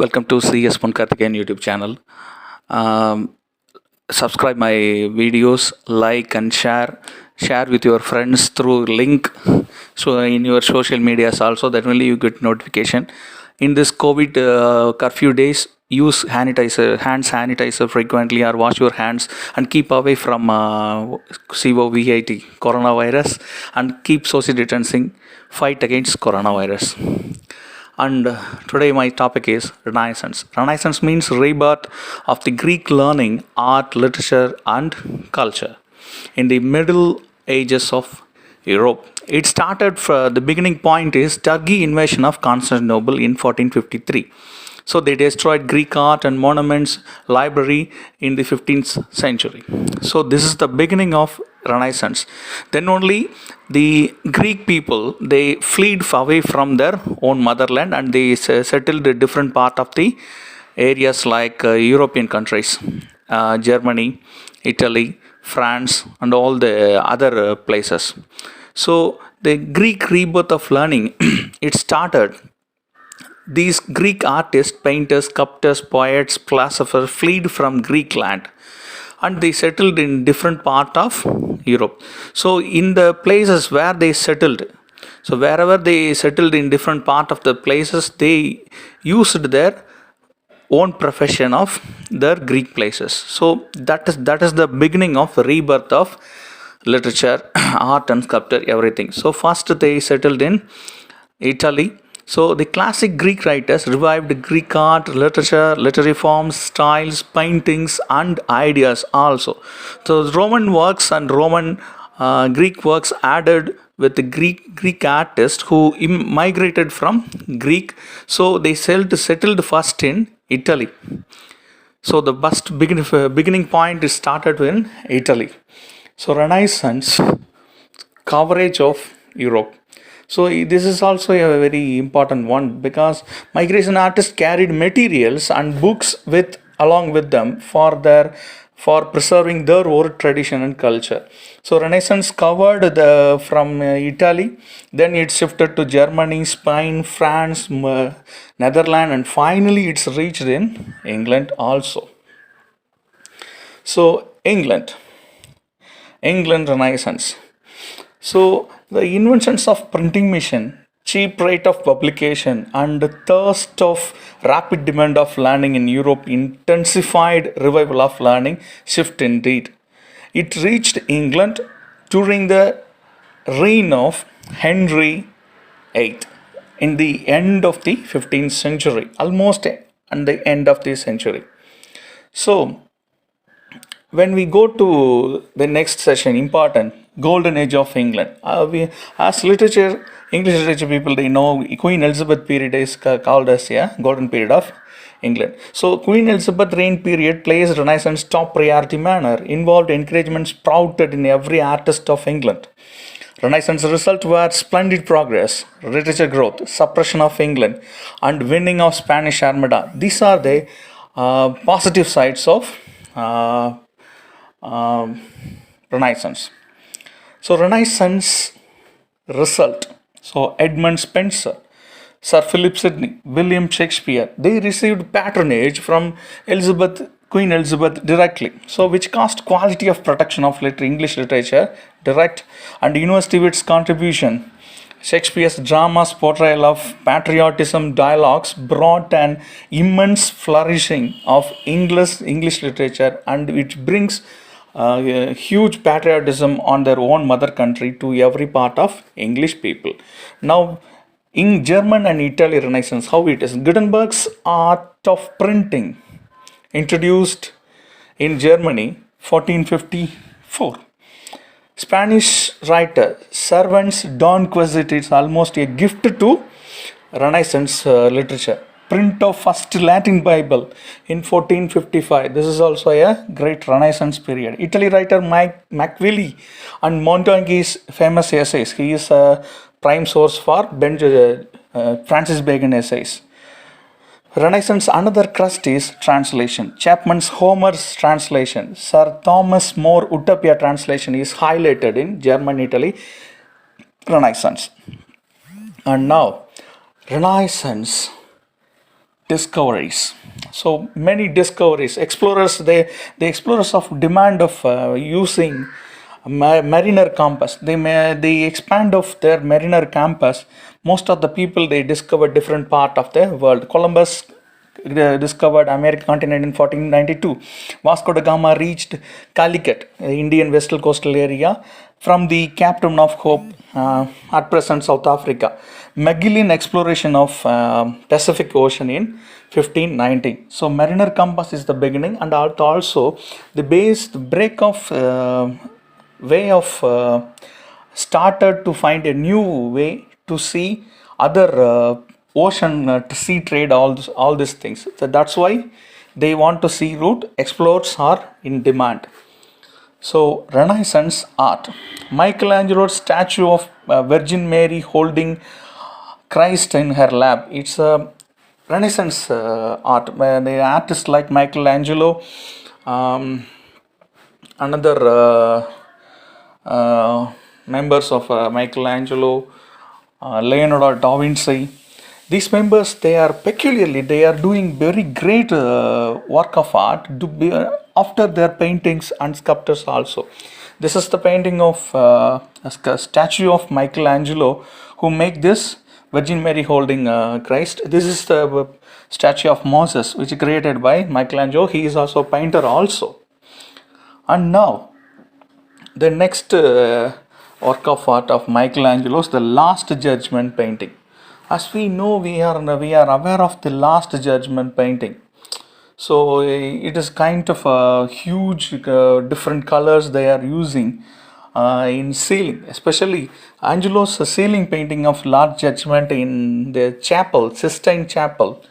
Welcome to CS Pon Karthikeyan YouTube channel. Um, Subscribe my videos, like and share. Share with your friends through link. So in your social medias also, that only you get notification. In this COVID curfew days, use hand sanitizer frequently, or wash your hands and keep away from COVID coronavirus, and keep social distancing. Fight against coronavirus. And today my topic is Renaissance. Renaissance means rebirth of the Greek learning, art, literature, and culture in the Middle Ages of Europe. It started from the beginning point is Turkey invasion of Constantinople in 1453. So they destroyed Greek art and monuments library in the 15th century. So this is the beginning of Renaissance. Then only the Greek people, they fled away from their own motherland, and they settled a different part of the areas like European countries, Germany, Italy, France, and all the other places. So the Greek rebirth of learning it started. These Greek artists, painters, sculptors, poets, philosophers fled from Greek land, and they settled in different part of Europe. So in the places where they settled, so wherever they settled in different part of the places, they used their own profession of their Greek places. So that is the beginning of rebirth of literature, art and sculpture, everything. So first they settled in Italy. So the classic Greek writers revived Greek art, literature, literary forms, styles, paintings, and ideas also. So Roman works and Roman Greek works added with the Greek artists who migrated from Greek. So they settled first in Italy. So the first beginning point is started in Italy. So Renaissance coverage of Europe. So this is also a very important one, because migration artists carried materials and books with along with them for preserving their old tradition and culture. So Renaissance covered from Italy, then it shifted to Germany, Spain, France, Netherlands, and finally it's reached in England also. So England Renaissance. So the inventions of printing machine, cheap rate of publication, and the thirst of rapid demand of learning in Europe intensified revival of learning shift indeed. It reached England during the reign of Henry VIII in the end of the 15th century, almost at the end of the century. So when we go to the next session, important golden age of England. As English literature people, they know Queen Elizabeth period is called as golden period of England. So Queen Elizabeth reign period plays Renaissance top priority manner, involved encouragement sprouted in every artist of England. Renaissance result were splendid progress, literature growth, suppression of England, and winning of Spanish Armada. These are the positive sides of Renaissance. So Renaissance result. So Edmund Spenser, Sir Philip Sidney, William Shakespeare, they received patronage from Queen Elizabeth directly. So which caused quality of protection of English literature direct, and University with its contribution. Shakespeare's dramas portrayal of patriotism dialogues brought an immense flourishing of English literature, and which brings huge patriotism on their own mother country to every part of English people. Now, in German and Italy Renaissance, how it is? Gutenberg's art of printing introduced in Germany 1454. Spanish writer Cervantes' Don Quixote is almost a gift to Renaissance literature. Print of first Latin Bible in 1455. This is also a great Renaissance period. Italy writer Machiavelli and Montague's famous essays. He is a prime source for Francis Bacon essays. Renaissance another crust is translation. Chapman's Homer's translation, Sir Thomas More Utopia translation is highlighted in German Italy Renaissance. And now Renaissance discoveries. So many discoveries. Explorers, the explorers of demand of using mariner compass. They expand of their mariner compass. Most of the people, they discover different part of the world. Columbus discovered American continent in 1492. Vasco da Gama reached Calicut, Indian western coastal area, from the Captain of Hope, at present South Africa. Magellan exploration of Pacific Ocean in 1590. So mariner compass is the beginning, and also the base, the break of way of started to find a new way to see other ocean to sea trade, all these things. So that's why they want to see route. Explorers are in demand. So Renaissance art. Michelangelo's statue of Virgin Mary holding Christ in her lap. It's a Renaissance art. The artists like Michelangelo, another members of Michelangelo, Leonardo da Vinci. These members, they are peculiarly, they are doing very great work of art after their paintings and sculptures also. This is the painting of a statue of Michelangelo, who make this Virgin Mary holding Christ. This is the statue of Moses, which is created by Michelangelo. He is also a painter also. And now, the next work of art of Michelangelo's, the Last Judgment painting. As we know, we are aware of the Last Judgment painting. So it is kind of a huge different colors they are using in ceiling, especially Angelo's ceiling painting of Last Judgment in the chapel, Sistine Chapel,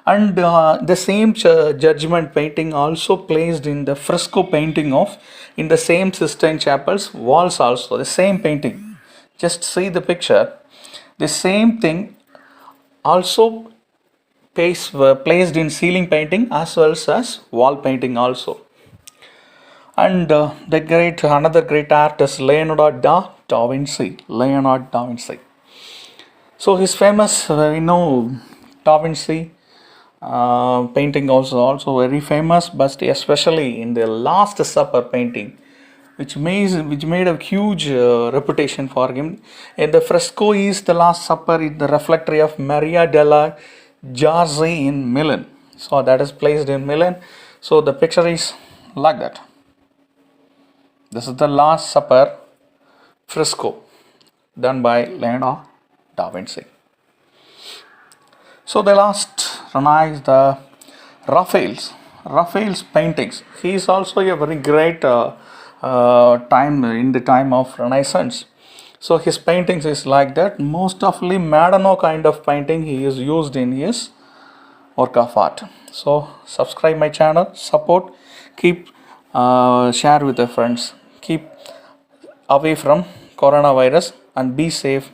and the same Judgment painting also placed in the fresco painting of in the same Sistine Chapel's walls also, the same painting. Just see the picture. The same thing also placed in ceiling painting as well as wall painting also. And another great artist, Leonardo da Vinci. Leonardo da Vinci. So his famous, we know Da Vinci painting also very famous, but especially in the Last Supper painting, which made a huge reputation for him. And the fresco is the Last Supper in the refectory of Maria della Giorgi in Milan. So that is placed in Milan. So the picture is like that. This is the Last Supper fresco done by Leonardo da Vinci. So the last is the Raphael's paintings. He is also a very great time in the time of Renaissance. So his paintings is like that. Most of Madonna kind of painting he is used in his work of art. So subscribe my channel, support, keep share with your friends, keep away from coronavirus and be safe.